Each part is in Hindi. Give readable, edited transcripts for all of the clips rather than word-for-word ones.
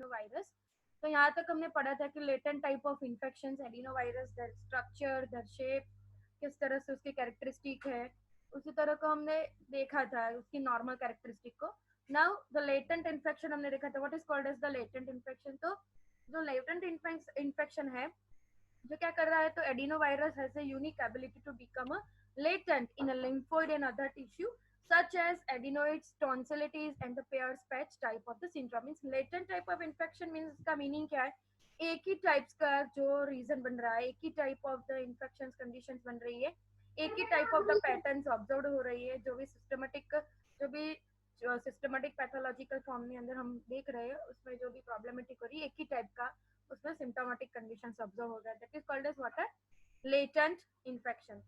एडिनोवायरस। तो यहाँ तक हमने पढ़ा था कि latent type of infection adenovirus, there structure, their shape, किस तरह से उसकी कैरेक्टरिस्टिक है, उसी तरह को हमने देखा था उसकी नॉर्मल कैरेक्टरिस्टिक को। नाउ द लेटेंट इन्फेक्शन हमने देखा था, what is called as the latent infection. तो जो लेटेंट इन्फेक्शन है जो क्या कर रहा है, तो adenovirus has a unique ability to become a latent in a lymphoid and other tissue such as adenoids, tonsillitis and the Peyer's patch type of the syndrome. means latent type of infection means इसका मीनिंग क्या है, एक ही टाइप्स का जो रीजन बन रहा है, एक ही type of the infection condition बन रही है, एक ही type of the patterns observe हो रही है, जो भी सिस्टमेटिक पैथोलॉजिकल फॉर्म में अंदर हम देख रहे हैं उसमें जो भी प्रॉब्लमेटिक हो रही है, एक ही टाइप का उसमें सिम्टोमेटिक कंडीशंस ऑब्जर्व हो रहा है, that is called as what है latent infection.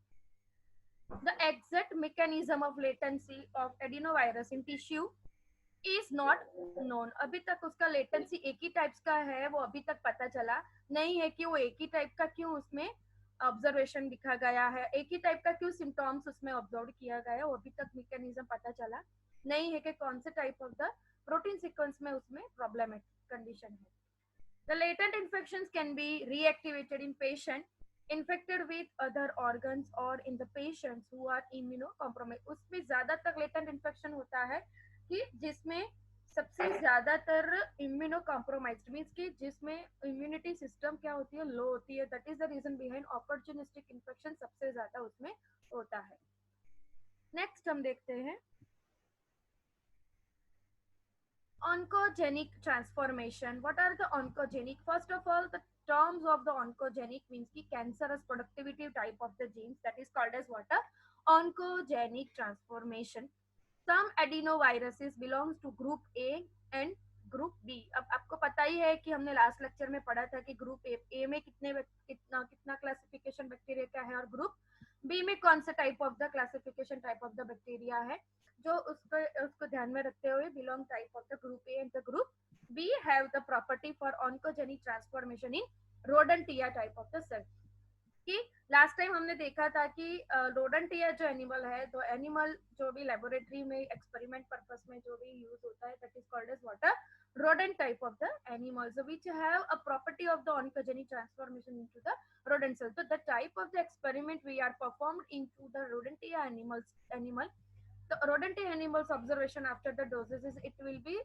The exact mechanism of latency of adenovirus in tissue is not known. अभी तक उसका लेटेंसी एक ही टाइप्स का है, वो अभी तक पता चला नहीं है कि वो एक ही टाइप का क्यों उसमें ऑब्जर्वेशन दिखा गया है, एक ही टाइप का क्यों सिम्टम्स उसमें ऑब्जर्व किया गया है, वो अभी तक मैकेनिज्म पता चला नहीं है कि कौन से type of the protein sequence में उसमें प्रॉब्लमेटिक कंडीशन है. The latent infections can be reactivated in patient infected with other organs or in the patients who are immunocompromised. उसमें ज्यादातर latent infection होता है कि जिसमें सबसे ज्यादातर इम्यूनो कॉम्प्रोमाइज्ड मीन्स कि जिसमें इम्यूनिटी सिस्टम क्या होती है, लो होती है. That is the reason behind opportunistic infection सबसे ज्यादा उसमें होता है. नेक्स्ट हम देखते हैं oncogenic transformation. What are the oncogenic? First of all, the terms of the oncogenic means ki cancerous productivity type of the genes, that is called as what? A oncogenic transformation. Some adenoviruses belongs to group A and group B. अब आपको पता ही है कि हमने लास्ट लेक्चर में पढ़ा था कि ग्रुप ए में कितना क्लासिफिकेशन बैक्टीरिया का है और ग्रुप बी में कौन सा type of the classification type of the bacteria है, जो उसको ध्यान में रखते हुए belong type of the group A and the group B have the property for oncogenic transformation in rodentia type of the cell. कि लास्ट टाइम हमने देखा था कि रोडेंटिया जो एनिमल है, तो एनिमल जो भी लेबोरेटरी में एक्सपेरिमेंट पर्पस में जो भी यूज होता है, that is called as water rodent type of the animals which have a property of the oncogenic transformation into the rodent cell. So the type of the experiment we are performed into the rodentia animal, the rodentia animals observation after the doses is it will be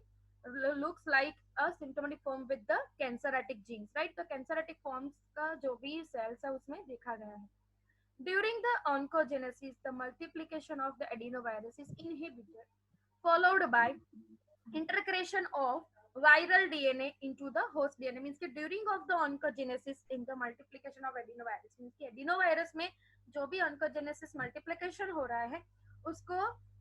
looks like a symptomatic form with the canceratic genes, right? तो canceratic forms का जो भी cells है उसमें देखा गया है. During the oncogenesis, the multiplication of the adenovirus is inhibited, followed by integration of viral DNA into the host DNA. means कि during of the oncogenesis in the multiplication of adenovirus means कि adenovirus में जो भी oncogenesis multiplication हो रहा है उसको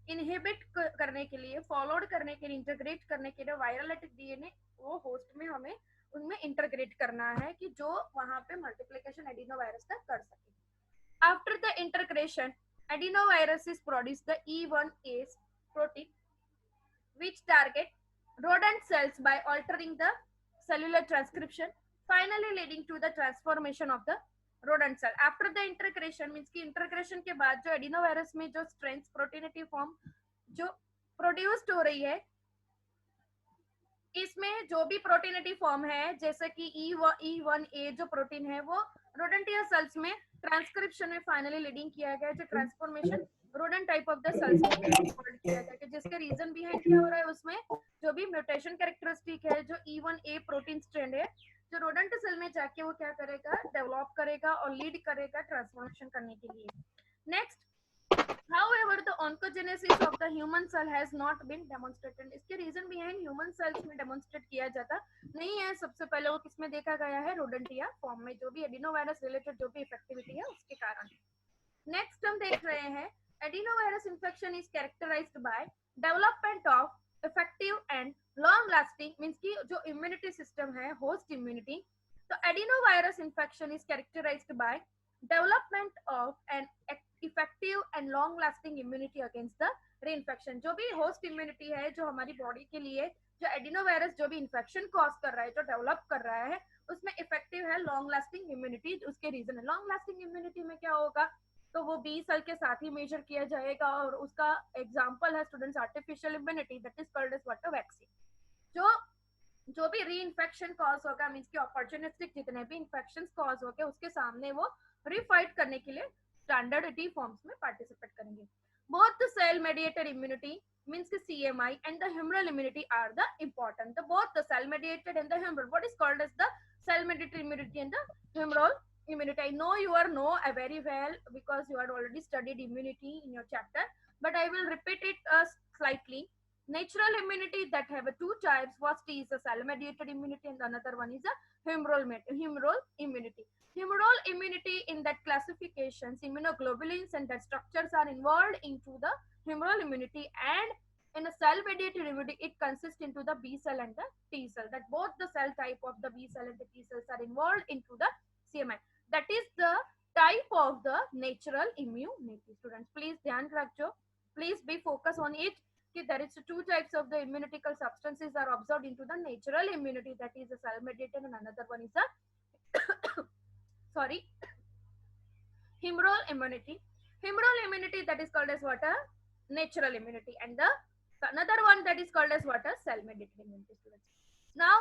इनहिबिट करने के लिए, फॉलोड करने के लिए, इंटीग्रेट करने के लिए वायरलेटिक डीएनए वो होस्ट में हमें उनमें इंटीग्रेट करना है कि जो वहां पे मल्टीप्लिकेशन एडिनोवायरस तक कर सके. After the integration adenovirus is produce the E1A protein which target rodent cells by altering the cellular transcription, finally leading to the transformation of the rodent cell. After the integration means कि integration के बाद जो adenovirus में जो strands proteinity form जो produced हो रही है, इसमें जो भी प्रोटीनिटी फॉर्म है जैसे कि E1A जो प्रोटीन है वो रोडेंटिया सेल्स में ट्रांसक्रिप्शन में फाइनली लीडिंग किया गया, जो transformation rodent type of the cells में किया गया, कि जिसके रीजन बिहाइंड क्या हो रहा है उसमें जो भी म्यूटेशन कैरेक्टरिस्टिक है, जो E1A प्रोटीन स्ट्रैंड है जो रोडेंट सेल में जाके वो क्या करेगा, डेवलप करेगा और लीड करेगा ट्रांसफॉर्मेशन करने के लिए. Next, however the oncogenesis of the human cell has not been demonstrated. इसके रीजन बिहाइंड ह्यूमन सेल्स में डेमोन्स्ट्रेट किया जाता नहीं है. सबसे पहले वो किसमें देखा गया है, रोडेंटिया फॉर्म में, जो भी एडिनोवायरस रिलेटेड जो भी इफेक्टिविटी है उसके कारण. नेक्स्ट हम देख रहे हैं adenovirus infection is characterised by development of effective and long lasting means की जो इम्यूनिटी सिस्टम है, होस्ट इम्यूनिटी. तो adenovirus infection is characterised by development of an effective and long lasting immunity against the reinfection. जो भी होस्ट इम्यूनिटी है जो हमारी बॉडी के लिए जो एडिनोवायरस जो भी इन्फेक्शन कॉज कर रहा है, जो डेवलप कर रहा है, उसमें इफेक्टिव है लॉन्ग लास्टिंग इम्यूनिटी. उसके रीजन है लॉन्ग लास्टिंग इम्यूनिटी में क्या होगा, तो वो बी सेल के साथ ही मेजर किया जाएगा और उसका एग्जांपल है students artificial immunity, that is called as what, vaccine. जो जो भी री इन्फेक्शन कॉज होगा, मीन्स की अपॉर्चुनिस्टिक जितने भी इन्फेक्शन कॉज हो गए उसके सामने वो रिफाइट करने के लिए स्टैंडर्ड टी फॉर्म्स में पार्टिसिपेट करेंगे. Both the cell mediated immunity means the CMI and the humoral immunity are the important. The both the cell mediated and the humoral. What is called as the cell mediated immunity and the humoral immunity? I know you are know very well because you had already studied immunity in your chapter, but I will repeat it slightly. Natural immunity that have two types. First is a cell mediated immunity and another one is a humoral immunity. Humoral immunity, in that classifications, immunoglobulins and their structures are involved into the humoral immunity, and in a cell mediated immunity it consists into the B cell and the T cell, that both the cell type of the B cell and the T cells are involved into the CMI. That is the type of the natural immunity. Students, please dhyan rakho, please be focused on it. There is two types of the immunitical substances are observed into the natural immunity, that is the cell mediated, and another one is a sorry, humoral immunity. Humoral immunity, that is called as what? A natural immunity, and the another one that is called as what? A cell mediated immunity. Students, now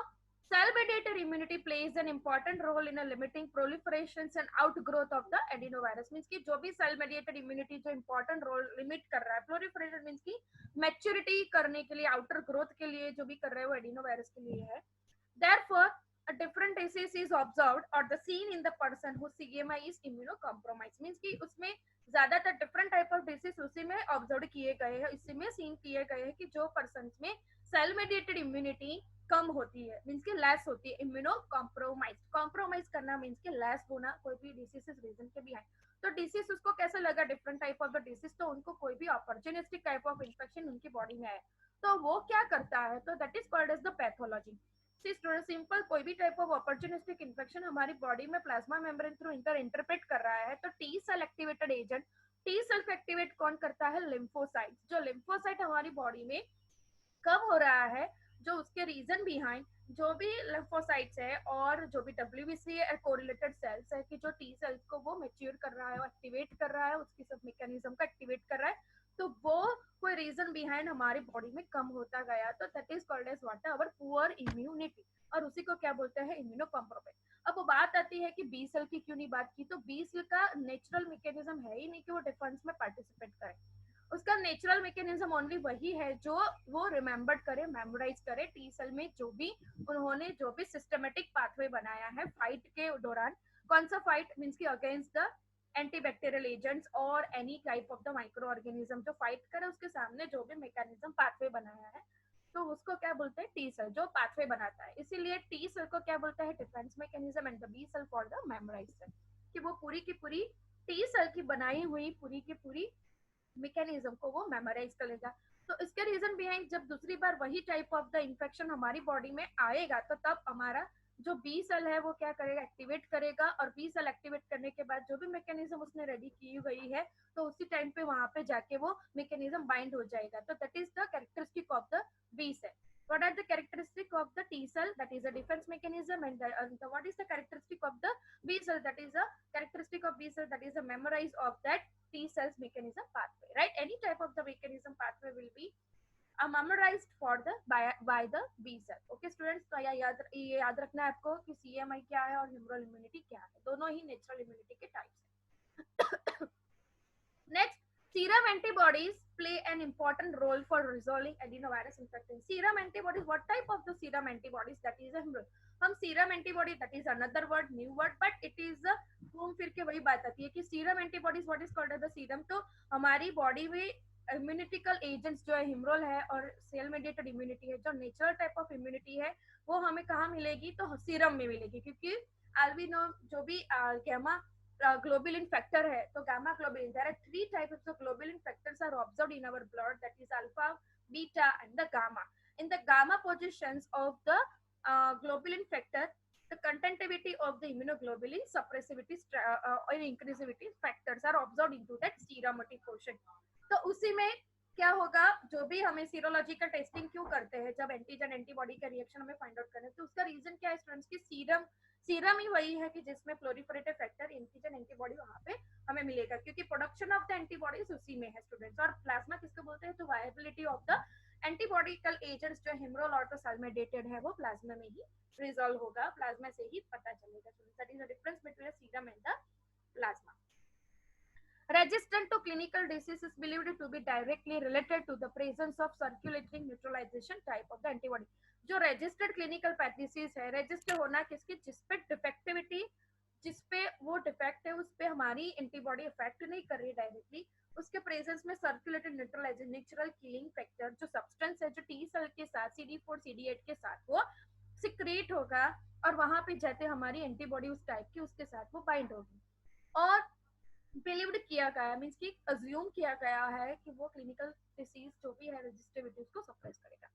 cell mediated immunity plays an important role in a limiting proliferations and outgrowth of the adenovirus. Means कि जो भी cell mediated immunity जो important role limit कर रहा है, proliferation means कि maturity करने के लिए, outer growth के लिए जो भी कर रहा है वो adenovirus के लिए है. Therefore, a different disease is observed or the seen in the person whose CMI is immunocompromised. Means कि उसमें ज्यादातर डिफरेंट टाइप ऑफ डिसीज उसी में ऑब्जर्व किए गए हैं, इसी में सीन किए गए हैं कि जो पर्सन में सेल मेडिएटेड इम्यूनिटी कम होती है, मीन्स की लेस होती है. इम्यूनो कॉम्प्रोमाइज करना मीन्स की लेस होना कोई भी डिसीज रीजन के भी है. तो डिसीज उसको कैसे लगा, different type of the disease, तो उनको कोई भी अपॉर्चुनिस्टिक टाइप ऑफ इन्फेक्शन उनकी बॉडी में आए तो वो क्या करता है, तो that is called as the pathology. Simple कोई भी टाइप ऑफ अपॉर्चुनिस्टिक इन्फेक्शन हमारी बॉडी में प्लाज्मा मेम्ब्रेन थ्रू इंटरप्रेट कर रहा है, तो T cell activated agent, T cell को एक्टिवेट कौन करता है, लिम्फोसाइट. जो लिम्फोसाइट हमारी बॉडी में कब हो रहा है, जो उसके रीजन बिहाइंड जो भी लिम्फोसाइट्स है और जो भी डब्ल्यूबीसी कोरिलेटेड सेल्स है कि जो टी सेल्स को वो मैच्योर कर रहा है, एक्टिवेट कर रहा है, उसकी सब मैकेनिज्म का एक्टिवेट कर रहा है, तो वो कोई रीजन बिहाइंड हमारी बॉडी में कम होता गया, तो that is called as what, our poor immunity, और उसी को क्या बोलते हैं, इम्यूनो कॉम्प्रोमाइज. अब वो बात आती है कि बी सेल की क्यों नहीं बात की, तो बी सेल का नेचुरल मैकेनिज्म है ही नहीं कि वो डिफेंस में पार्टिसिपेट करे. उसका नेचुरल मैकेनिज्म ओनली वही है जो वो रिमेम्बर्ड करे, मेमोराइज करे. टी सेल में जो भी उन्होंने जो भी सिस्टमेटिक पाथवे बनाया है फाइट के दौरान, कौन सा फाइट, मीन्स की अगेंस्ट द एंटीबैक्टीरियल एजेंट्स और any type of the micro organism जो फाइट करे, उसके सामने जो भी मैकेनिज्म पाथवे बनाया है, तो उसको क्या बोलते हैं, टी सेल जो पाथवे बनाता है. इसीलिए टी सेल को क्या बोलते हैं, defence mechanism, and the B cell for the memorise cell, कि वो पूरी की पूरी टी सेल की बनाई हुई पूरी की पूरी मैकेनिज्म को वो मेमोराइज कर लेगा. तो इसके रीजन बिहाइंड जब दूसरी बार वही टाइप ऑफ द इन्फेक्शन हमारी बॉडी में आएगा, तो तब हमारा जो बी सेल है वो क्या करेगा, एक्टिवेट करेगा, और बी सेल एक्टिवेट करने के बाद जो भी मैकेनिज्म उसने रेडी की गई है, तो उसी टाइम पे वहां पे जाके वो मैकेनिज्म बाइंड हो जाएगा. तो that is the characteristic of the B cell. What are the characteristic of the T cell? That is a defense mechanism, and what is the characteristic of the B cell? That is a characteristic of B cell, that is a memorize of that T cells mechanism pathway, right? Any type of the mechanism pathway will be memorized for the by the B cell. Okay students, तो ये याद रखना है आपको कि CMI क्या है और humoral immunity क्या है, दोनों ही natural immunity के types हैं. Next, serum antibodies play an important role for resolving adenovirus infection. Serum antibodies, what type of the serum antibodies? That is a हम serum antibody, that is another word, new word, but it is घूम फिर के वही बात आती है कि serum antibodies, what is called as the serum. तो हमारी बॉडी में इम्यूनिटिकल एजेंट्स जो है, हिमरोल है और सेल मेडिएटेड इम्यूनिटी है, जो नेचुरल टाइप ऑफ इम्यूनिटी है, वो हमें कहाँ मिलेगी, तो सीरम में मिलेगी. क्योंकि एल्बिनो जो भी गैमा globulin factor है, तो gamma globulin, there are three types of globulin factors are observed in our blood, that is alpha, beta and the gamma. In the gamma positions of the globulin factor, the conductivity of the immunoglobulin, suppressivity or inclusivity factors are observed into that seromotic portion. तो उसी में क्या होगा, जो भी हमें सीरोलॉजी का टेस्टिंग क्यों करते हैं, जब एंटीजन एंटीबॉडी का रिएक्शन हमें फाइंड आउट करना है, तो उसका रीजन क्या है स्टूडेंट्स की, सीरम ही वही है कि जिसमें प्लोरिफरेटिव फैक्टर एंटीजन एंटीबॉडी वहां पे हमें मिलेगा, क्योंकि प्रोडक्शन ऑफ द एंटीबॉडीज उसी में है स्टूडेंट्स. और प्लाज्मा किसको बोलते हैं, तो वायबिलिटी ऑफ द एंटीबॉडिकल एजेंट्स जो हेमरोल ऑटोसाल्मेडेटेड है वो प्लाज्मा में ही रिजॉल्व होगा, प्लाज्मा से ही पता चलेगा. That is the difference between serum and the plasma. Resistant to clinical disease is believed to be directly related to the presence of circulating neutralization type of the antibody. जो registered clinical disease है, register होना किसकी, जिसपे डिफेक्टिविटी, जिसपे वो डिफेक्ट है उस पे हमारी एंटीबॉडी इफेक्ट नहीं कर रही डायरेक्टली, उसके प्रेजेंस में circulated neutralising natural killing factor जो सब्सटेंस है जो टी सेल के साथ CD4 CD8 के साथ वो सिक्रेट होगा और वहां पे जाते हमारी एंटीबॉडी उस टाइप की उसके साथ वो बाइंड होगी. और बिलीव्ड किया गया मींस कि अज्यूम किया गया है कि वो क्लिनिकल डिसीज जो भी है रजिस्टिविटी उसको सप्रेस करेगा.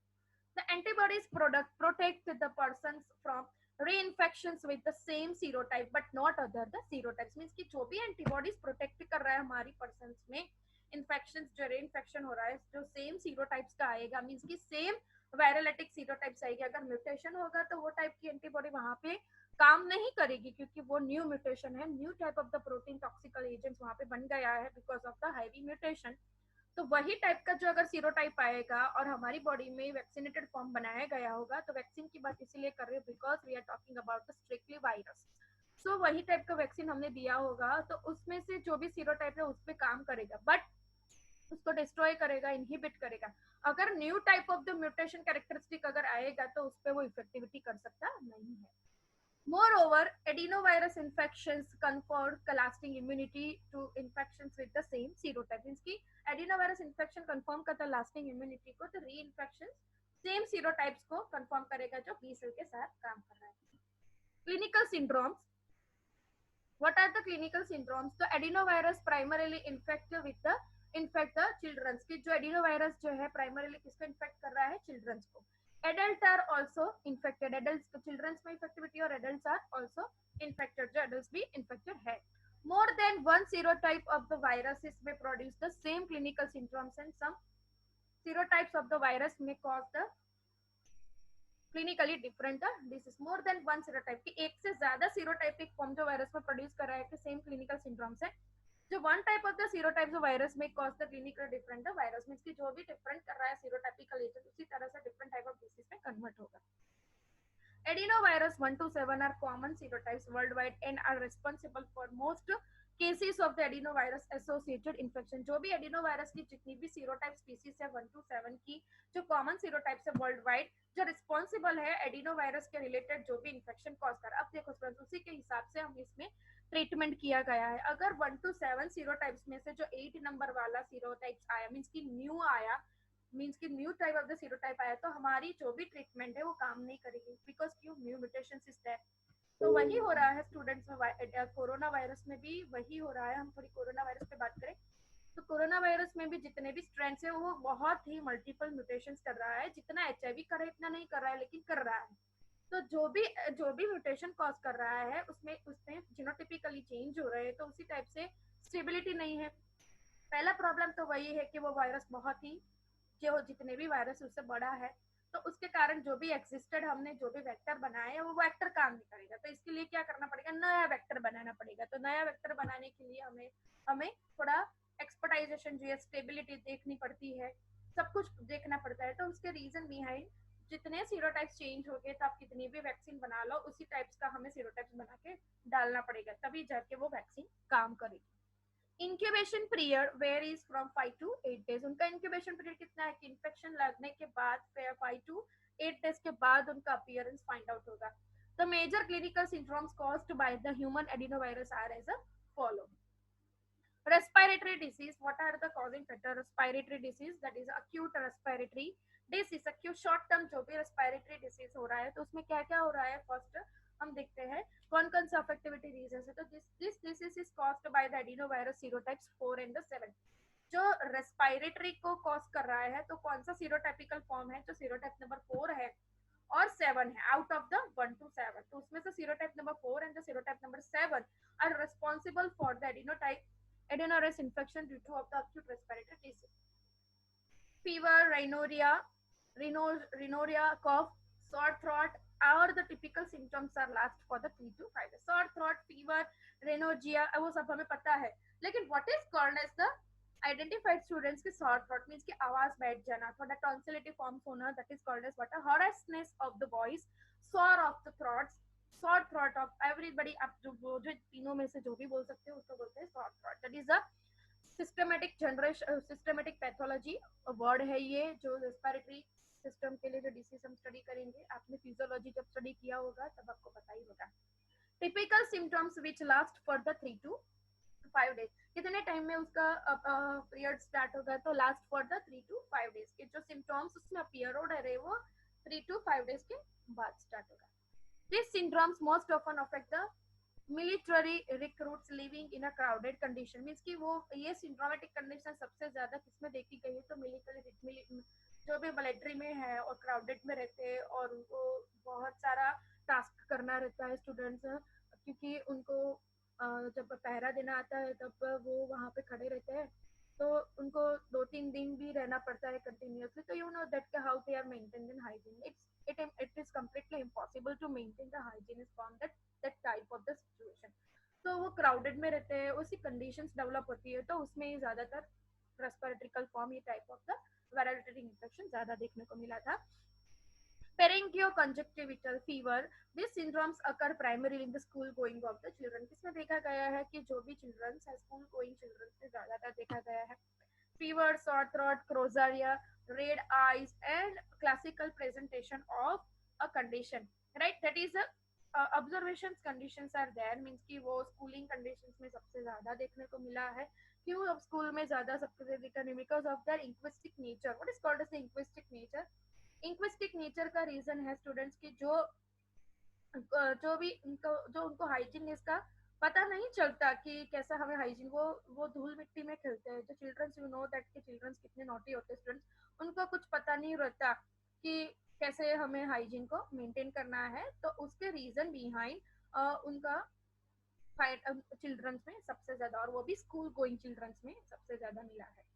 The antibodies product protect the persons from reinfections with the same serotype but not other the serotypes. Means कि जो भी एंटीबॉडीज प्रोटेक्ट कर रहा है हमारी पर्सन्स में इन्फेक्शन जो रीइंफेक्शन हो रहा है जो सेम सीरोटाइप्स का आएगा, मींस कि सेम वायरलेटिक सीरोटाइप्स आएगी. अगर म्यूटेशन होगा तो वो टाइप की एंटीबॉडी वहां पे काम नहीं करेगी क्योंकि वो न्यू म्यूटेशन है, new type of the protein toxical agents वहां पे बन गया है because of the heavy mutation. तो वही टाइप का जो अगर सीरोटाइप आएगा और हमारी बॉडी में वैक्सीनेटेड फॉर्म बनाया गया होगा, तो वैक्सीन की बात इसीलिए कर रहे हैं because we are talking about the strictly virus. So वही टाइप का वैक्सीन हमने दिया होगा तो उसमें से जो भी सीरोटाइप है उस पर काम करेगा बट उसको डिस्ट्रॉय करेगा, इनहिबिट करेगा. अगर new type of the mutation characteristic अगर आएगा तो उस पर वो इफेक्टिविटी कर सकता नहीं है. Moreover, adenovirus infections confer lasting immunity to infections with the same serotype. Means की adenovirus infection confirm करता lasting immunity को, तो reinfections same serotypes को confirm करेगा जो B cell के साथ काम कर रहा है. Clinical syndromes. What are the clinical syndromes? तो adenovirus primarily infect the children की, जो adenovirus जो है primarily किसको infect कर रहा है, children को. Adults are also infected. Adults को children में infectivity और adults are also infected. जो adults भी infected है. More than one serotype of the viruses may produce the same clinical symptoms and some serotypes of the virus may cause the clinically different disease. More than one serotype की एक से ज्यादा serotypic form जो virus में produce कर रहा है कि same clinical symptoms है. जो one type of the serotype जो वायरस में cause the clinical different the virus means की जो भी डिफरेंट कर रहा है सीरोटाइपिकल एजेंट उसी तरह से डिफरेंट टाइप ऑफ डिसीज में कन्वर्ट होगा. Adenovirus 1 to 7 are common serotypes worldwide and are responsible for most cases of the adenovirus associated infection. जो भी adenovirus की जितनी भी serotype species है 1 to 7 की जो common serotypes है worldwide जो responsible है adenovirus के related जो भी infection cause कर. अब देखो फ्रेंड्स उसी के हिसाब से हम इसमें ट्रीटमेंट किया गया है. अगर 1 to 7 सीरोटाइप्स में से जो 8 नंबर वाला सीरोटाइप्स आया मींस की न्यू आया, मींस की new type of the serotype आया तो हमारी जो भी ट्रीटमेंट है वो काम नहीं करेगी बिकॉज क्यों, न्यू म्यूटेशन इज देयर. तो वही हो रहा है स्टूडेंट्स में कोरोना वायरस में भी वही हो रहा है. हम थोड़ी कोरोना वायरस पे बात करें तो कोरोना वायरस में भी जितने भी स्ट्रेंड्स है वो बहुत ही मल्टीपल म्यूटेशंस कर रहा है. जितना HIV कर रहा है इतना नहीं कर रहा है लेकिन कर रहा है. तो जो भी म्यूटेशन कॉज कर रहा है उसमें जीनोटिपिकली चेंज हो रहे हैं तो उसी टाइप से स्टेबिलिटी नहीं है. पहला प्रॉब्लम तो वही है कि वो वायरस बहुत ही जो जितने भी वायरस उससे बड़ा है तो उसके कारण जो भी एक्सिस्टेड हमने जो भी वेक्टर बनाए वो वेक्टर काम नहीं करेगा. तो इसके लिए क्या करना पड़ेगा, नया वेक्टर बनाना पड़ेगा. तो नया वेक्टर बनाने के लिए हमें थोड़ा एक्सपर्टाइजेशन जो है स्टेबिलिटी देखनी पड़ती है, सब कुछ देखना पड़ता है. तो उसके रीजन बिहाइंड जितने सीरोटाइप्स चेंज हो गए तो आप कितनी भी वैक्सीन बना लो उसी टाइप्स का हमें सीरोटाइप्स बना के डालना पड़ेगा तभी जाके वो वैक्सीन काम करेगी. Incubation period varies from 5 to 8 days. उनका इंक्यूबेशन पीरियड कितना है कि इन्फेक्शन लगने के बाद 5 to 8 days के बाद उनका अपीयरेंस फाइंड आउट होगा. The major clinical syndromes caused by the human adenovirus are as a follow. Respiratory disease. What are the causing factor? Respiratory disease, that is acute respiratory disease. acute short term जो भी respiratory disease हो रहा है तो उसमें क्या क्या हो रहा है फर्स्ट हम देखते हैं कौन कौन सा अफेक्टिविटी रीजन है. तो this disease is caused by the adenovirus serotypes 4 and the 7. जो रेस्पिरेटरी को कॉज कर रहा है तो कौन सा सीरोटाइपिकल फॉर्म है, जो सीरोटाइप नंबर 4 है और 7 है आउट ऑफ द 1 to 7. तो उसमें से serotype number 4 and the serotype number 7 are responsible for the adenovirus infection due to of the acute respiratory disease. Fever, rhinorrhea, cough, sore throat or the typical symptoms are last for the 3 to 5 days. Sore throat, fever, rhinorrhea वो सब हमें पता है लेकिन what is called as the identified students की सॉर थ्रोट मींस की आवाज बैठ जाना, थोड़ा टॉन्सिलिटी फॉर्म्स होना, that is called as what, hoarseness of the voice, sore of the throats, sore throat of everybody. आप जो तीनों में से जो भी बोल सकते हो उसको बोलते हैं sore throat. That is a systematic generation, systematic pathology word है ये, जो रेस्पिरेटरी सिस्टम के लिए जो डिसीज हम स्टडी करेंगे। आपने फिजियोलॉजी जब स्टडी किया होगा तब आपको पता ही होगा। Typical symptoms which last for the 3 to 5 days, कितने टाइम में उसका पीरियड स्टार्ट होगा, तो last for the 3 to 5 days के जो सिम्टम्स उसमें अपीयर हो रहे वो 3 to 5 days के बाद स्टार्ट होगा। This syndromes most often affect the military recruits living in a crowded condition, means कि वो ये सिंड्रोमेटिक कंडीशन सबसे ज्यादा किसमें देखी गई है, तो मिलिट्री, जो भी मिलिट्री में है और क्राउडेड में रहते हैं और उनको बहुत सारा टास्क करना रहता है स्टूडेंट्स, क्योंकि उनको जब पहरा देना आता है तब वो वहाँ पे खड़े रहते हैं, तो उनको 2-3 दिन भी रहना पड़ता है कंटिन्यूसली, तो you know that how they are maintain in hygiene. it is completely impossible to maintain the hygiene from that type of the situation। तो वो क्राउडेड में रहते हैं, उसी कंडीशंस डेवलप होती है, तो उसमें ही ज्यादातर रेस्पिरेटरी फॉर्म, ये type of the viral infection ज्यादा देखने को मिला था। Pharyngoconjunctival fever, this syndromes occur primarily in the school going of the children, किसमें देखा गया है कि जो भी चिल्ड्रन है स्कूल गोइंग चिल्ड्रन में ज्यादातर देखा गया है। Fever, sore throat, crosiria, red eyes, and classical presentation of a condition, right? That is a observations conditions are there, means कि वो schooling conditions में सबसे ज्यादा देखने को मिला है। क्यों अब स्कूल में ज्यादा सबसे ज्यादा देखा नहीं, because of their linguistic nature। what is called as the linguistic nature? linguistic nature का रीजन है स्टूडेंट्स की जो भी उनको हाइजीन इसका पता नहीं चलता कि कैसा हमें हाइजीन, वो धूल मिट्टी में खेलते हैं जो चिल्ड्रंस, यू नो दैट के चिल्ड्रंस कितने नॉटी होते हैं स्टूडेंट्स, उनको कुछ पता नहीं रहता कि कैसे हमें हाइजीन को मेंटेन करना है, तो उसके रीजन बिहाइंड उनका चिल्ड्रंस में सबसे ज्यादा, और वो भी स्कूल गोइंग चिल्ड्रंस में सबसे ज्यादा मिला है।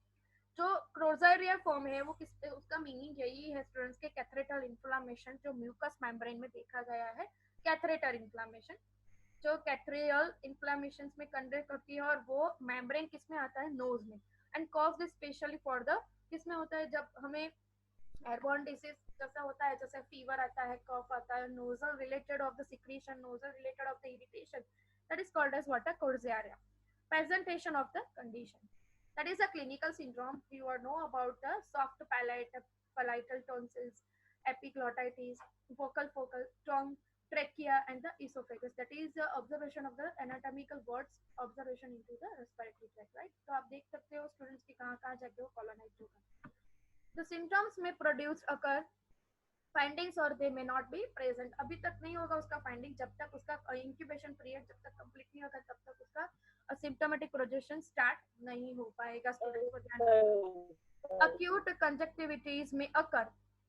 जो क्रोजारिया फॉर्म है वो किस, उसका मीनिंग यही है स्टूडेंट्स के कैथरेटल इन्फ्लामेशन, जो म्यूकस मेम्ब्रेन में देखा गया है, कैथरेटर इन्फ्लामेशन, जो कैथरियल इन्फ्लामेशन में कंडक्ट होती है, और वो मेम्ब्रेन किस में आता है, नोज में, and caused specially for the, किस में होता है जब हमें एयरबॉर्न डिसीज जैसा होता है, जैसे फीवर आता है, कफ आता है, nasal related of the secretion, nasal related of the irritation, that is called as what, कोर्जियारिया। presentation of the condition, that is a clinical syndrome, you all know about the soft palatal tonsils, epiglottitis, focal tongue, trachea, and the esophagus, that is the observation of the anatomical words, observation into the respiratory tract, right? तो आप देख सकते हो स्टूडेंट्स की कहाँ कहाँ जाके वो colonize होगा। the symptoms may produce occur findings और दे मे नॉट बी प्रेजेंट, अभी तक नहीं होगा उसका फाइंडिंग, जब तक उसका इंक्यूबेशन पीरियड जब तक कंप्लीट नहीं होगा तब तक उसका सिम्टोमेटिक प्रोजेक्शन स्टार्ट नहीं हो पाएगा। स्टूडेंट्स को ध्यान रखना, acute conjunctivitis may occur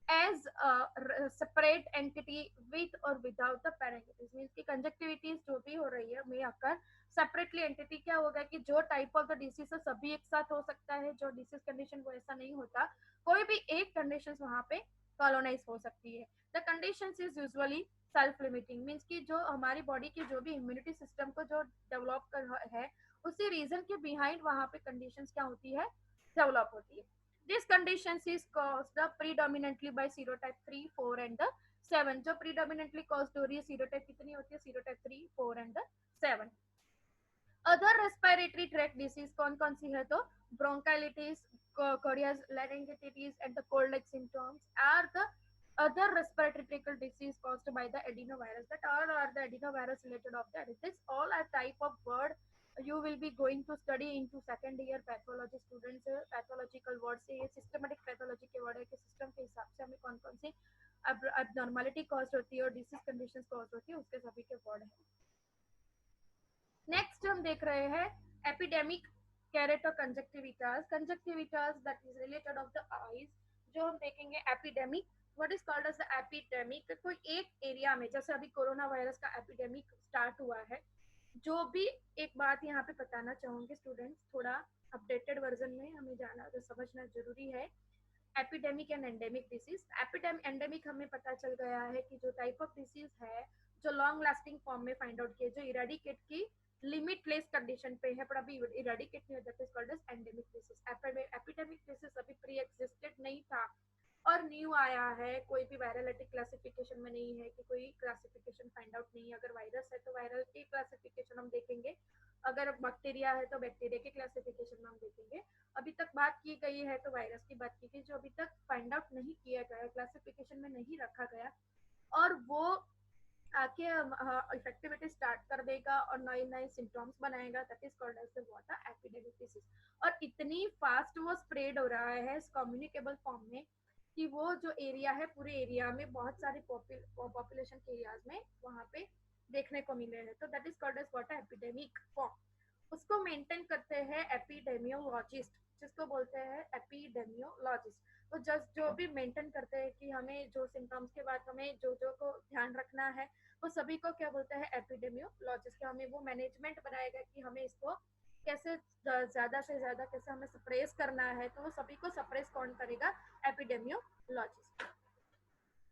as a separate entity with or without the parenchyma, means कि conjunctivitis जो भी हो रही है may occur separately entity। क्या होगा कि जो टाइप ऑफ द डिसीज है सभी एक साथ हो सकता है, जो डिसीज कंडीशन वो ऐसा नहीं होता, कोई भी एक कंडीशन वहां पे कॉलोनाइज हो सकती है। The condition is usually self limiting, means कि जो हमारी बॉडी की जो भी इम्यूनिटी सिस्टम को जो डेवलप कर है उसी रीजन के बिहाइंड वहां पे कंडीशंस क्या होती है, डेवलप होती है। This conditions is caused predominantly by serotype 3, 4 and the 7। जो प्रीडोमिनेंटली कॉज्ड हो रही है सीरोटाइप कितनी होती है, serotype 3, 4 and the 7। Other respiratory tract disease कौन कौन सी है, तो bronchitis, Coria's laryngitis, and the cold-like symptoms are the other respiratory tract disease caused by the adenovirus. That all are the adenovirus related of that. This all are type of word you will be going to study into second year pathology students। pathological word से ये systematic pathology के word है कि system के हिसाब से हमें कौन कौन सी abnormality caused होती है और disease conditions caused होती है उसके सभी के word है। नेक्स्ट हम देख रहे हैं epidemic keratoconjunctivitis, conjunctivitis that is related of the eyes. जो हम देखेंगे epidemic, what is called as the epidemic, कोई एक एरिया में, जैसे अभी कोरोना वायरस का एपिडेमिक स्टार्ट हुआ है, जो भी एक बात यहाँ पे बताना चाहूंगी स्टूडेंट्स, थोड़ा अपडेटेड वर्जन में हमें जाना तो समझना जरूरी है। Epidemic and endemic disease, endemic हमें पता चल गया है कि जो टाइप ऑफ डिसीज है जो लॉन्ग लास्टिंग फॉर्म में फाइंड आउट किए, जो इरेडिकेट की लिमिटलेस कंडीशन पे है, पर अभी इरेडिकेट नहीं हो, that is called as endemic disease. Epidemic disease अभी प्री एग्जिस्टेड नहीं था और न्यू आया है, कोई भी वायरलिटी क्लासिफिकेशन में नहीं है, कि कोई क्लासिफिकेशन फाइंड आउट नहीं है। अगर वायरस है तो वायरल की क्लासिफिकेशन हम देखेंगे, अगर बैक्टीरिया है तो बैक्टीरिया की क्लासिफिकेशन में हम देखेंगे। अभी तक बात की गई है तो वायरस की बात की गई, जो अभी तक फाइंड आउट नहीं किया गया, क्लासिफिकेशन में नहीं रखा गया, और वो आके इफेक्टिविटी स्टार्ट कर देगा और नए नए सिम्टम्स बनाएगा, that is called as the water epidemic disease. और इतनी फास्ट वो स्प्रेड हो रहा है इस कम्युनिकेबल फॉर्म में कि वो जो एरिया है, पूरे एरिया में बहुत सारे पॉपुलेशन के एरियाज में वहाँ पे देखने को मिले हैं, तो that is called as water epidemic form. उसको मेंटेन करते हैं एपिडेमियोलॉजिस्ट, जिसको बोलते हैं एपिडेमियोलॉजिस्ट। तो जस्ट जो भी मेंटेन करते हैं कि हमें जो सिम्टम्स के बाद हमें जो को ध्यान रखना है, वो सभी को क्या बोलते हैं एपिडेमियोलॉजिस्ट। हमें वो मैनेजमेंट बनाएगा कि हमें इसको कैसे ज्यादा से ज्यादा कैसे हमें सप्रेस करना है, तो वो सभी को सप्रेस कौन करेगा, epidemiologist.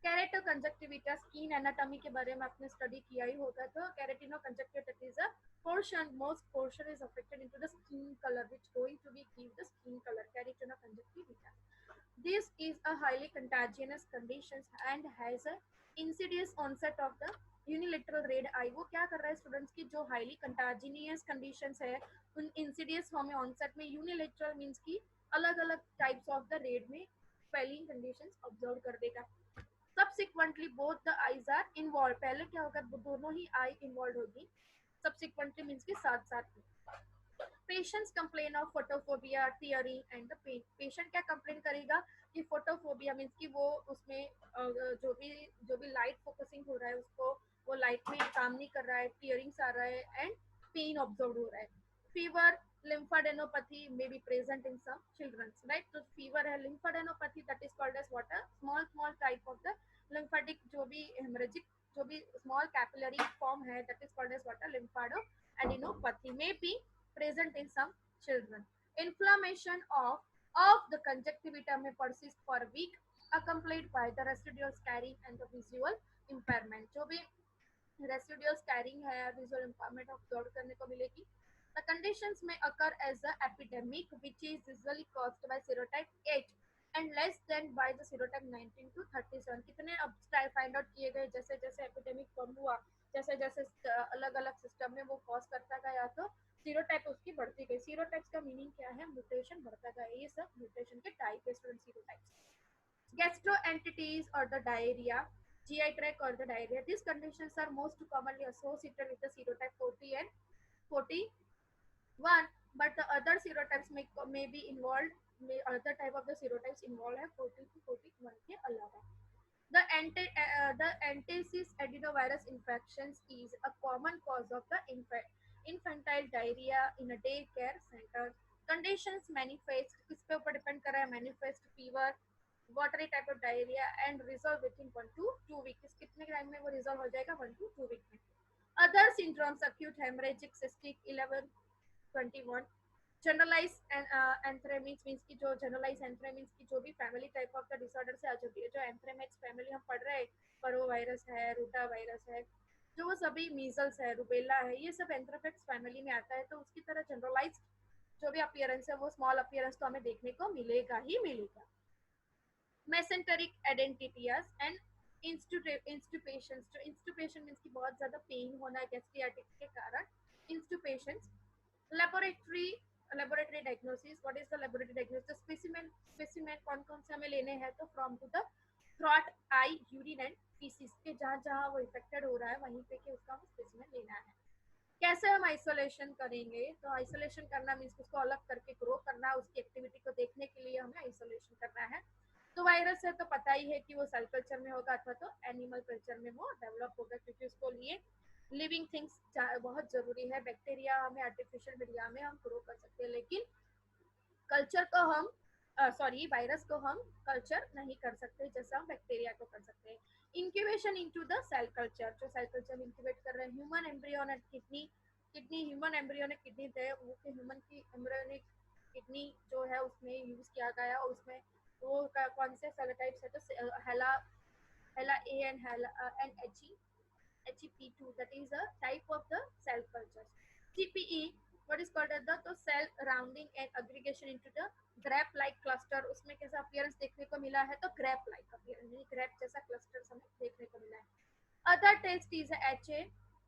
Kerato conjunctiva skin anatomy के बारे में आपने स्टडी किया ही होगा, तो kerato conjunctiva is a portion, most portion is affected into the skin color, which going to be give the skin color, keratino conjunctiva. This is a highly contagious condition and has a insidious onset of the unilateral red eye. वो क्या कर रहा है स्टूडेंट्स की, जो हाईली कंटाजिनियस कंडीशंस है उन इंसिडियस फॉर्म में ऑनसेट में, यूनिलेटरल मींस की अलग अलग टाइप्स ऑफ द रेड में फैलिंग कंडीशंस ऑब्जर्व कर देगा। Subsequently both the eyes are involve, पहले क्या होगा, दोनों ही आई इन्वॉल्व होगी, सब्सिक्वेंटली मींस के साथ साथ में। Patients complain of photophobia, tearing and the pain. Patient क्या कंप्लेन करेगा कि फोटोफोबिया मीन्स कि वो उसमें जो भी लाइट फोकसिंग हो रहा है उसको वो लाइट में काम नहीं कर रहा है, टीयरिंग्स आ रहा है एंड पेन ऑब्जर्व हो रहा है। Fever, lymphadenopathy may be present in some children, right? तो फीवर है, lymphadenopathy that is called as what, a small type of the lymphatic, जो भी hemorrhagic, जो भी small capillary form है, that is called as what, a lymphadenopathy may be present in some children. Inflammation of the conjunctiva may persist for a week, accompanied by the residual scarring and the visual impairment. जो भी रेसिडुअल स्कैरिंग है, विजुअल इम्पायरमेंट ऑब्जर्व करने को मिलेगी। The conditions may occur as a epidemic, which is usually caused by serotype 8 and less than by the serotype 19 to 37. कितने अब फाइंड आउट किए गए, जैसे जैसे एपिडेमिक कम हुआ, जैसे जैसे अलग अलग सिस्टम में वो कॉज करता गया, तो सीरोटाइप उसकी बढ़ती गई। सीरोटाइप्स का मीनिंग क्या है, म्यूटेशन बढ़ता गया, ये सब म्यूटेशन के टाइप है student, सीरोटाइप्स। Gastroenteritis or the diarrhea, GI tract or the diarrhea. These conditions are most commonly associated with the serotype 40 and 41, but the other serotypes may be involved, other type of the serotypes involved है 40 to 41 के अलावा। The anthracis adenovirus infections is a common cause of the infantile diarrhea in a daycare center. Conditions manifest, किसके ऊपर डिपेंड कर रहा है, manifest fever, watery type of diarrhea and resolve within 1 to 2 weeks. कितने टाइम में वो रिजॉल्व हो जाएगा, 1 to 2 weeks में। Other syndromes, acute hemorrhagic cystic 11-21, generalize exanthemics means की, जो जनरलाइज एंथ्रेमिक्स की जो भी family type of the disorder से आ चुकी है, जो एंथ्रेमिक्स फैमिली हम पढ़ रहे हैं, परो वायरस है, रूटा वायरस है, जो वो सभी मीजल्स है, रुबेला है, ये सब एंथ्रेमिक्स फैमिली में आता है। तो उसकी तरह जनरलाइज जो भी अपीयरेंस है वो स्मॉल अपीयरेंस तो हमें देखने को मिलेगा ही मिलेगा। मेसेंटेरिक एडेंटिटियाज एंड इंस्टुपेशन, जो इंस्टुपेशन मींस की बहुत ज्यादा पेन होना है गैस्ट्रियाटिस के कारण, इंस्टुपेशन। Laboratory diagnosis, what is the laboratory diagnosis, specimen कौन कौन से हमें लेने हैं, तो from to the throat, eye, urine and faeces के जहाँ जहाँ वो इफेक्टेड हो रहा है वहीं पे के उसका हमें स्पेसिमेन लेना है। कैसे हम आइसोलेशन करेंगे, तो आइसोलेशन करना मीन्स उसको अलग करके ग्रो करना, उसकी एक्टिविटी को देखने के लिए हमें आइसोलेशन करना है। तो वायरस है तो पता ही है कि वो सेल कल्चर में होगा अथवा तो एनिमल कल्चर में वो डेवलप होगा, क्योंकि उसको लिए लिविंग थिंग्स बहुत जरूरी है। बैक्टीरिया हमें आर्टिफिशियल मीडिया में हम ग्रो कर सकते हैं, लेकिन कल्चर को हम वायरस को हम कल्चर नहीं कर सकते जैसा हम बैक्टीरिया को कर सकते हैं। Incubation into the cell culture, जो सेल कल्चर इंक्यूबेट कर रहे हैं, human embryonic kidney human embryonic kidney थे, वो ह्यूमन की एम्ब्रियोनिक किडनी जो है उसमें यूज किया गया, और उसमें वो कौन से सेल टाइप्स है, तो HeLa A and HeLa and HEP2, that is a type of the cell culture. CPE, what is called as the तो cell rounding and aggregation into the grape like cluster, उसमें कैसा appearance देखने को मिला है, तो grape like appearance, grape जैसा cluster हमें देखने को मिला है. Other test is HA,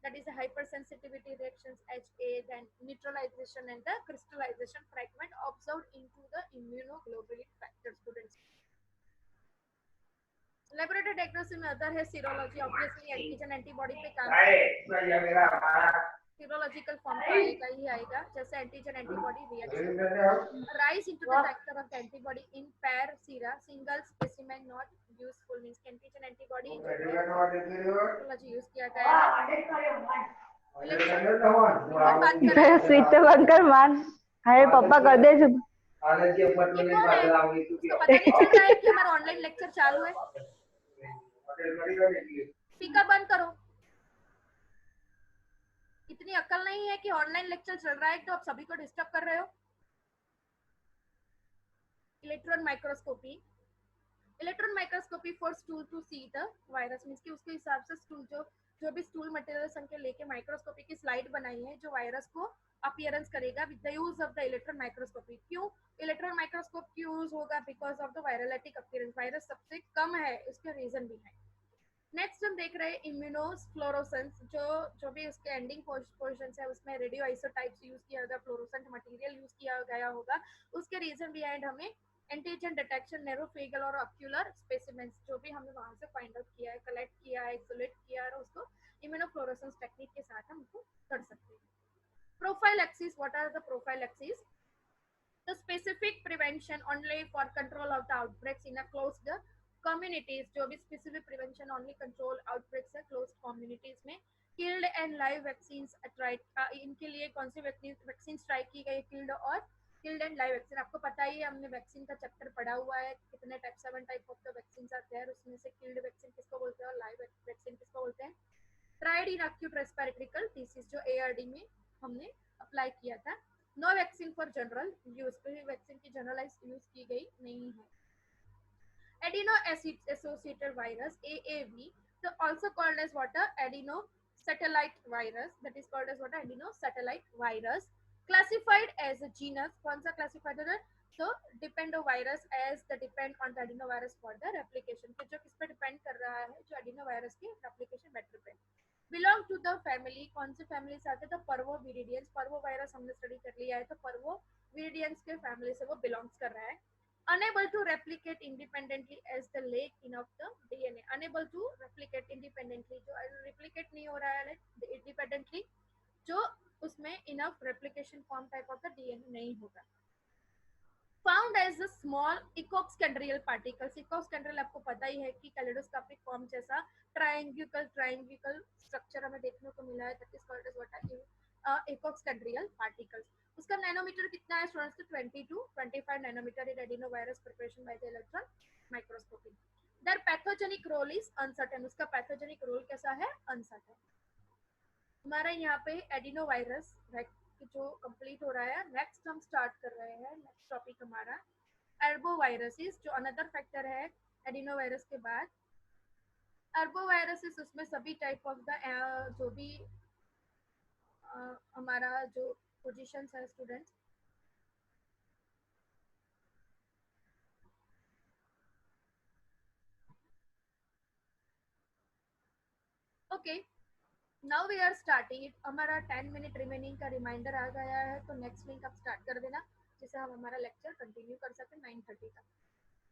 that is a hypersensitivity reactions HA, then neutralization and the crystallization fragment observed into the immunoglobulin factor. Students, laboratory diagnosis में अदर है सीरोलॉजी, ऑब्वियसली एंटीजन एंटीबॉडी पे काम, सीरोलॉजिकल फॉर्म का आएगा ही आएगा, जैसे antigen antibody reaction, rise into the factor of antibody in pair sera, single specimen not useful, means antigen antibody serology use किया गया है. स्विच तो बंद कर मान, अरे पापा कर दे चुप. उसको पता नहीं चल रहा है कि हमारा ऑनलाइन लेक्चर चालू है. स्पीकर बंद करो. इतनी अक्ल नहीं है कि ऑनलाइन लेक्चर चल रहा है तो आप सभी को डिस्टर्ब कर रहे हो. Electron microscopy, electron microscopy for stool to see the virus, means कि उसके हिसाब से स्टूल जो भी स्टूल मटेरियल संख्या लेके माइक्रोस्कोपी की स्लाइड बनाई है जो वायरस को अपीयरेंस करेगा with the use of the electron microscopy. क्यों इलेक्ट्रॉन माइक्रोस्कोप की यूज होगा? Because of the virolytic appearance, virus सबसे कम है, उसके रीजन भी है. नेक्स्ट हम देख रहे हैं इम्यूनोफ्लोरोसेंस, जो भी उसके एंडिंग पोर्शन है उसमें रेडियो आइसोटाइप्स यूज किया होगा, फ्लोरोसेंट मटेरियल यूज किया गया होगा, उसके रीजन बिहाइंड हमें एंटीजन डिटेक्शन, नेरोफेगल और ऑक्यूलर स्पेसिमेंस जो भी हमने वहां से फाइंड आउट किया है, कलेक्ट किया है, आइसोलेट किया है, और उसको इम्यूनोफ्लोरोसेंस टेक्निक के साथ हम उसको कर सकते हैं. Prophylaxis, what are the prophylaxis? The specific prevention only for control of the outbreaks in a closed communities, जो भी specific prevention only control outbreaks है closed communities में. killed and live vaccines tried, इनके लिए कौन सी वैक्सीन ट्राई की गई? killed और killed and live वैक्सीन. आपको पता ही है, हमने वैक्सीन का चैप्टर पढ़ा हुआ है, कितने type 7 type of the vaccine आते हैं, उसमें से killed वैक्सीन किसको बोलते हैं और लाइव वैक्सीन किसको बोलते हैं? Tried in acute respiratory disease, जो ARD में हमने अप्लाई किया था. No vaccine for general use, कोई वैक्सीन की जनरलाइज यूज की गई नहीं है. Adeno associated virus AAV, so also called as what? Adeno satellite virus, that is called as what? Adeno satellite virus, classified as a genus. कौन सा classified है? So Depenovirus as the depend on the adenovirus for the replication, कि जो किस पे डिपेंड कर रहा है, जो adenovirus की replication वेक्टर पे. बिलोंग टू द फैमिली, कौन से फैमिली से आते हैं? तो पर्वोविरिडियंस. पर्वो वायरस हमने स्टडी कर लिया है, तो पर्वोविरिडियंस के फैमिली से वो बिलोंग्स कर रहा है. Unable to replicate independently as the lacking of the DNA, unable to replicate independently, जो रेप्लिकेट नहीं हो रहा है इंडिपेंडेंटली, जो उसमें enough replication form type of the DNA नहीं होगा. Found as a small icosahedral particles, icosahedral आपको पता ही है कि कैलेडोस्कोपिक फॉर्म जैसा ट्रायंगुलर स्ट्रक्चर हमें देखने को मिला है, that is called as what? Icosahedral particles. उसका नैनोमीटर कितना है students? 20 to 25 nanometer in adenovirus preparation by the electron microscopy. Their pathogenic role is uncertain, उसका पैथोजेनिक रोल कैसा है? अनसर्टेन. हमारा यहाँ पे एडिनोवायरस जो कंप्लीट हो रहा है. नेक्स्ट हम स्टार्ट कर रहे हैं, नेक्स्ट टॉपिक हमारा एर्बोवायरसिस, जो अनदर फैक्टर है एडिनोवायरस के बाद. एर्बोवायरसिस, उसमें सभी टाइप ऑफ द जो भी हमारा जो पोजीशंस है students, okay. Now we are starting. हमारा 10 मिनट रिमेनिंग का रिमाइंडर आ गया है, तो नेक्स्ट लिंक आप स्टार्ट कर देना जिससे हम हमारा लेक्चर कंटिन्यू कर सकें 9:30 तक.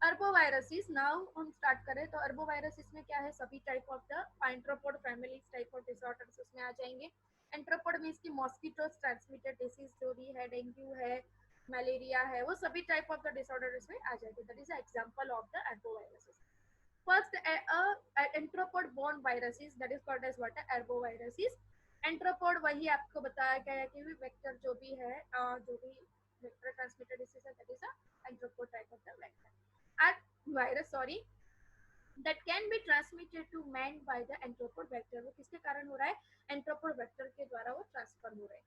अर्बोवायरसिस, नाउ हम स्टार्ट करें तो अर्बोवायरसिस में क्या है? सभी type of the arthropod family type of disorders उसमें आ जाएंगे. एंट्रोपोड मींस की मॉस्किटोस ट्रांसमिटेड डिसीज जो भी है, डेंगू है, मलेरिया है, वो सभी टाइप ऑफ द डिसऑर्डर इसमें आ जाएंगे. That is example of the arboviruses. First, arthropod borne viruses, that is called as what? Arboviruses. Arthropod वही आपको बताया गया है कि वेक्टर जो भी है, जो भी वेक्टर ट्रांसमिटेड डिसीज है, that is a arthropod type of the vector. virus sorry that can be transmitted to man by the arthropod vector. वो किसके कारण हो रहा है? एंट्रोपोड वेक्टर के द्वारा वो ट्रांसफर हो रहा है.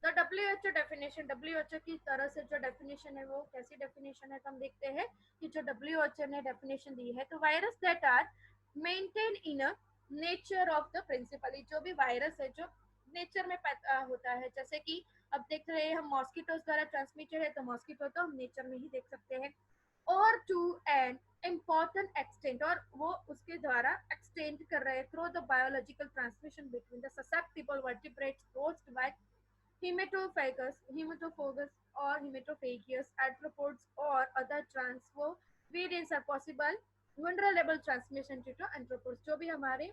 तो WHO डेफिनेशन, WHO की तरह से जो डेफिनेशन है वो कैसी डेफिनेशन है, तो हम देखते हैं कि जो WHO ने डेफिनेशन दी है, तो virus that are maintain in a nature of the principally, जो भी वायरस है जो नेचर में होता है, जैसे कि अब देख रहे हैं हम मॉस्किटोज द्वारा ट्रांसमिटेड है, तो मॉस्किटो तो हम नेचर में ही देख सकते हैं। और टू एन इम्पॉर्टेंट एक्सटेंट, और वो उसके द्वारा एक्सटेंड कर रहे हैं through the biological transmission between the susceptible vertebrates caused by hematophagus or hematophagus, arthropods or other transfovariants are possible vulnerable transmission due to anthropods। जो भी हमारे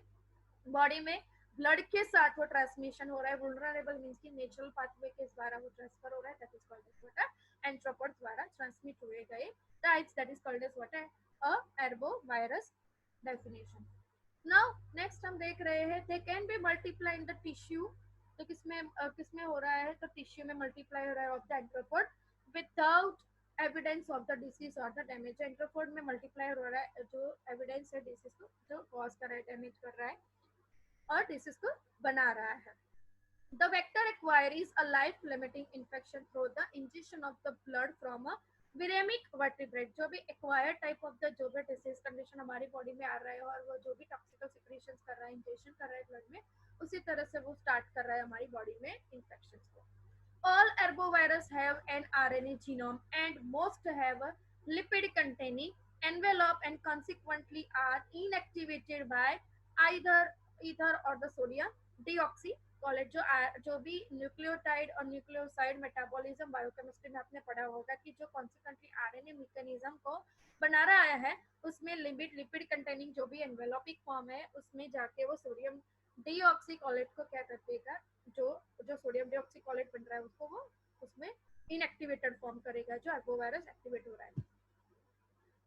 बॉडी में ब्लड के साथ वो ट्रांसमिशन हो रहा है, वुलनरेबल मींस कि नेचुरल पाथवे के द्वारा वो ट्रांसफर हो रहा है, that is called as what arthropod द्वारा ट्रांसमिट हुए गए types, that is called as what a arbovirus definition. Now next हम देख रहे हैं they can be multiply in the tissue, तो किसमें हो रहा है, तो टिश्यू में मल्टीप्लाई हो रहा है of the arthropod without evidence of the disease और द डैमेज। एंथ्रोपोड में मल्टीप्लाई हो रहा है जो एविडेंस है डिसीज को जो कॉज कर रहा है, डैमेज कर रहा है और डिसीज को बना रहा है। The vector acquires a life-limiting infection through the ingestion of the blood from a viremic vertebrate। जो भी एक्वायर्ड टाइप ऑफ द जो भी डिसीज कंडीशन हमारी बॉडी में आ रहा है और वो जो भी टॉक्सिकल सिक्रीशंस कर रहा है, इंजेक्शन कर रहा है ब्लड में, उसी तरह से वो स्टार्ट कर रहा है हमारी बॉडी में इन्फेक्शंस को। All arbovirus have an RNA genome and most have a lipid containing envelope and consequently are inactivated by either or the sodium deoxycholate। जो भी न्यूक्लियोटाइड और न्यूक्लियोसाइड मेटाबॉलिज्म बायोकेमिस्ट्री में आपने पढ़ा होगा कि जो कॉन्सिक्वेंटली आरएनए मैकेनिज्म को बना रहा है, उसमें लिपिड कंटेनिंग जो भी एनवेलोपिक फॉर्म है उसमें जाके वो सोडियम डीऑक्सीकोलेट को क्या कर देगा, जो सोडियम डीऑक्सीकोलेट बन रहा है उसको वो उसमें इनएक्टिवेटेड फॉर्म करेगा, जो एर्बोवायरस एक्टिवेट हो रहा है।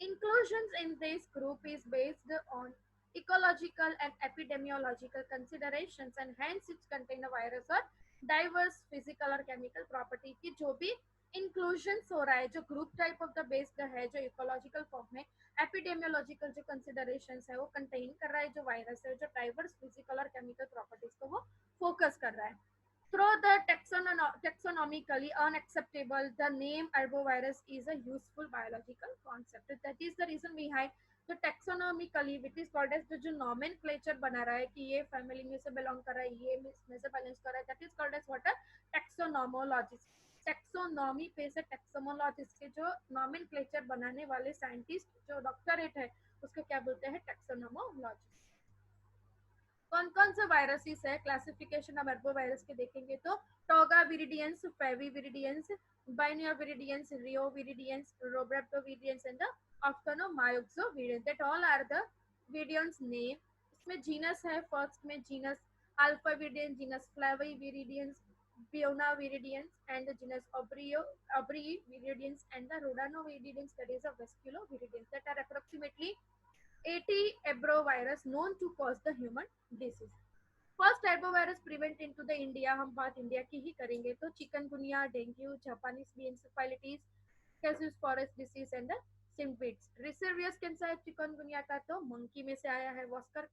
Inclusions in this group is based on ecological and epidemiological considerations and hence it contain a virus or diverse physical और chemical property की जो भी इंक्लूजन्स हो रहा है, जो group type of the based है, जो इकोलॉजिकल फॉर्म में एपिडेमियोलॉजिकल जो कंसिडरेशंस है वो कंटेन कर रहा है, जो वायरस है जो डाइवर्स फिजिकल और केमिकल प्रॉपर्टीज को वो फोकस कर रहा है। Through the taxonomically unacceptable, the name arbovirus is a useful biological concept. That is the reason behind the taxonomically, which is called as जो nomenclature बना रहा है कि ये फैमिली में से बिलोंग कर रहा है, ये में से बिलोंग कर रहा है, that is called as what a taxonomologist। Taxonomy पे से टैक्सोमोलॉजिस्ट के जो नॉमेनक्लेचर बनाने वाले साइंटिस्ट जो डॉक्टरेट है उसको क्या बोलते हैं, टैक्सोनोमोलॉजिस्ट। कौन कौन से वायरसेस है, क्लासिफिकेशन अब एर्बोवायरस के देखेंगे तो togaviridians, flaviviridians, bunyaviridians, reoviridians, rhabdoviridians and the orthomyxoviridians, that all are the viridians name. इसमें जीनस है, फर्स्ट में genus alphaviridians, genus flaviviridians, Bionaviridans and the genus Obriviridans and the Rhodanoviridans, that is a Vasculoviridians, that are approximately 80 arbovirus known to cause the human disease। First arbovirus prevent into the India, हम बात इंडिया की ही करेंगे तो chikungunya, dengue, Japanese B encephalitis, Kyasanur forest disease and the सिम्पिड्स। रिसर्वियस कैंसर है चिकनगुनिया का, तो मंकी में से आया है, वॉस्कर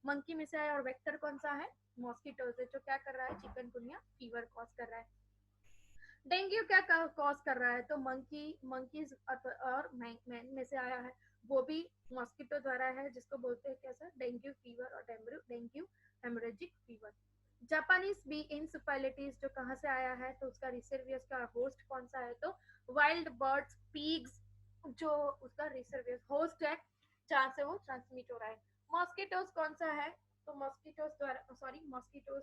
मंकी में से आया, और वेक्टर कौन सा है, मॉस्किटो से, जो क्या कर रहा है, चिकनगुनिया फीवर कॉज कर रहा है। डेंगू क्या कॉज कर रहा है, तो मंकीज और मैन में से आया है, वो भी मॉस्किटो द्वारा है, जिसको बोलते हैं कैसा, डेंगू फीवर और dengue haemorrhagic fever. Japanese B encephalitis जो कहाँ से आया है, तो उसका रिसर्वियस का होस्ट कौन सा है, तो वाइल्ड बर्ड्स, पिग्स, जो उसका रिसर्वियस होस्ट है जहाँ से वो ट्रांसमिट हो रहा है। मॉस्किटोज कौन सा है, तो मॉस्किटोज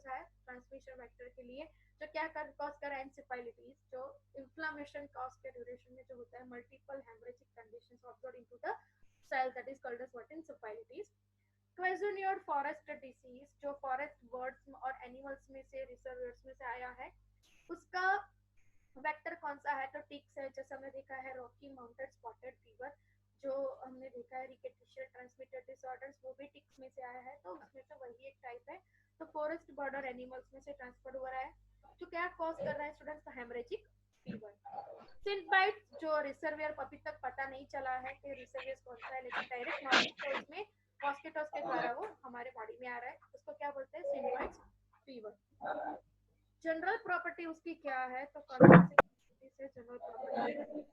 है ट्रांसमिशन वेक्टर के लिए, जो क्या कॉज कर रहा है, एन्सेफेलाइटिस, जो इन्फ्लेमेशन कॉज के ड्यूरेशन में जो होता है, multiple haemorrhagic conditions observe into the cell, that is called as what, encephalitis. Kyasanur forest disease, जो फॉरेस्ट बर्ड्स और एनिमल्स में से, रिसर्वियर्स में से आया है, उसका वेक्टर कौन सा है, तो टिक्स है, जैसे हमने देखा है रॉकी माउंटेड स्पॉटेड फीवर, जो हमने देखा है रिकेटिशियल ट्रांसमिटेड डिसऑर्डर्स, वो भी टिक्स में से आया है, तो उसमें से वही एक टाइप है। तो फॉरेस्ट बर्ड और एनिमल्स में से ट्रांसफर हो रहा है, जो क्या कॉज कर रहा है स्टूडेंट्स, हेमोरेजिक फीवर। सिनबाइट, जो रिसर्वियर अभी तक पता नहीं चला है कि रिसर्वियर कौन सा है, लेकिन डायरेक्ट नॉलेज तो उसमें मॉस्किटोज के द्वारा वो हमारे बॉडी में आ रहा है, उसको क्या बोलते हैं, सिनबाइट फीवर। जनरल प्रॉपर्टी उसकी क्या है, तो कौन से general property,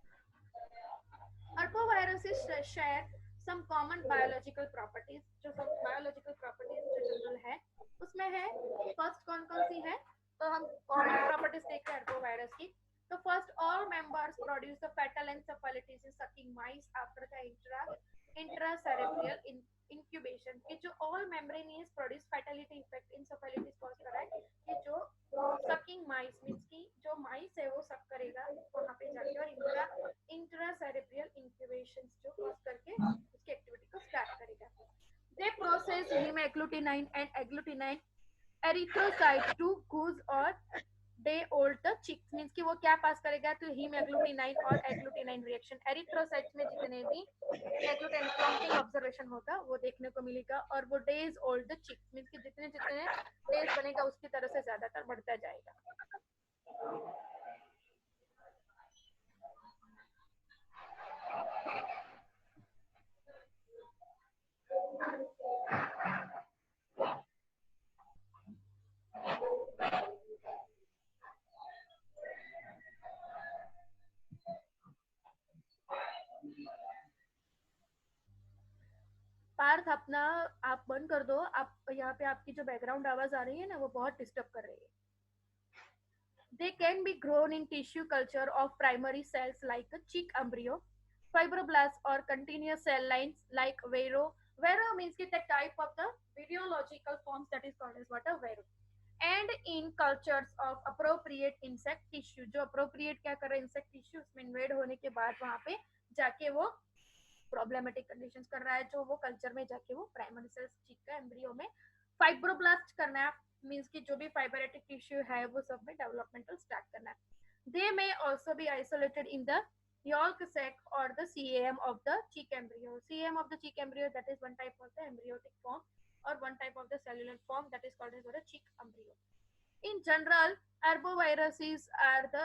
arboviruses share some common biological properties, जो सब बायोलॉजिकल प्रॉपर्टीज जो जनरल है उसमें है, फर्स्ट कौन कौन सी है, तो हम कॉमन प्रॉपर्टीज देख रहे हैं एडोवायरस की। तो first, all members produce the fetal encephalitis in sucking mice after the intracerebral incubation। कि जो all membraneous produce fatality effect encephalitis cause कर रहा है, कि जो sucking mice means कि जो mice है वो suck करेगा वहां पे जाके और intracerebral incubation जो cause करके उसकी एक्टिविटी को स्टार्ट करेगा। They process hemagglutinin and agglutinine erythrocyte to goose or day old the chicks, means कि वो क्या पास करेगा, तो हीमोग्लूटिनाइन और एग्लूटिनाइन रिएक्शन एरिथ्रोसाइट्स में जितने भी एग्लूटिनाइन प्लॉटिंग ऑब्जर्वेशन होगा वो देखने को मिलेगा, और वो days old the chicks means कि जितने जितने डेज बनेगा उसकी तरह से ज्यादातर बढ़ता जाएगा। पार्थ अपना आप बंद कर दो, आप यहाँ पे आपकी जो बैकग्राउंड आवाज आ रही है ना वो बहुत डिस्टर्ब कर रही है। They can be grown in tissue culture of primary cells like a chick embryo, fibroblasts or continuous cell lines like vero. Vero means the type of the viriological forms that is called as what a vero. And in cultures of appropriate insect tissue, जो appropriate क्या कर रहा है insect tissue उसमें invade होने के बाद वहाँ पे जाके वो प्रॉब्लमेटिक कंडीशंस कर रहा है, जो वो कल्चर में जाके वो प्राइमरी सेल्स चिक का एम्ब्रियो में फाइब्रोब्लास्ट करना है, मींस कि जो भी फाइबरेटिक टिश्यू है वो सब में डेवलपमेंटल स्टार्ट करना है। They may also be isolated in the yolk sac or the CAM of the chick embryo. CAM of the chick embryo, that is one type of the embryotic form or one type of the cellular form that is called as a chick embryo. In general, arboviruses are the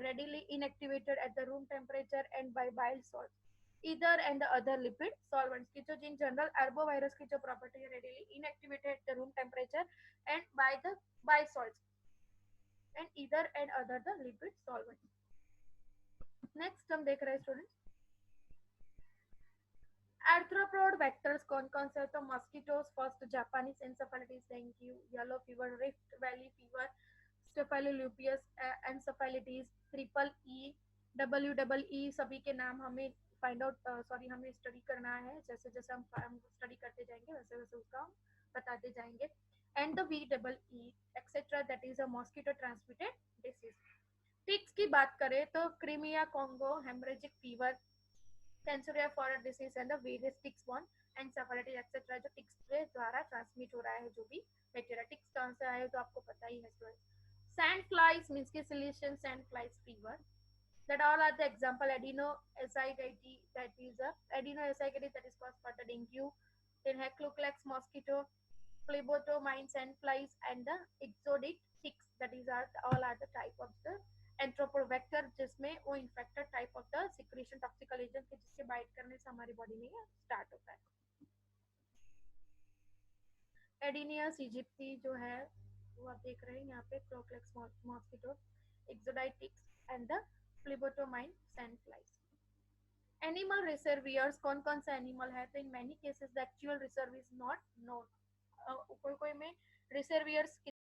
readily inactivated at the room temperature and by bile salts, either and the other lipid solvents। की जो in general arbovirus की जो property है readily inactivated at the room temperature and by the bile salts and either and other the lipid solvents। Next हम देख रहे हैं स्टूडेंट आर्थ्रोपोड वेक्टर्स कौन कौन से, तो mosquitoes first, Japanese encephalitis, dengue, yellow fever, Rift Valley fever, Saint Louis encephalitis, triple E, W double E, सभी के नाम हमें फाइंड आउट हमें स्टडी करना है, जैसे जैसे हम स्टडी करते जाएंगे वैसे वैसे उसका बताते जाएंगे। And the V double E etcetera, that is a mosquito transmitted disease. Ticks की बात करें तो Crimea Congo, haemorrhagic fever, Kyasanur forest disease and the various ticks borne encephalitis etcetera, जो टिक्स के द्वारा ट्रांसमिट हो रहा है, जो भी बैक्टीरिया। टिक्स कहाँ से आए तो आपको पता ही है स्टूडेंट्स। सैंड फ्लाइज मींस के Sicilian sand flies fever, that all are the example adeno-asciitis, that is caused by the dengue, then Haemophilus mosquito, phlebotomine sand flies and the exotic ticks, that is all are the type of the arthropod vector, जिसमें वो infected type of the secretion toxical agent के जिसके बाइट करने से हमारी बॉडी में स्टार्ट होता है। एडिनियस इजिप्टी जो है वो आप देख रहे हैं यहाँ पे, Culex mosquito, ixodids and the phlebotomine sand flies. Animal reservoirs कौन कौन सा एनिमल है, तो in many cases the actual reserve is not known. कोई कोई में रिसर्वियर्स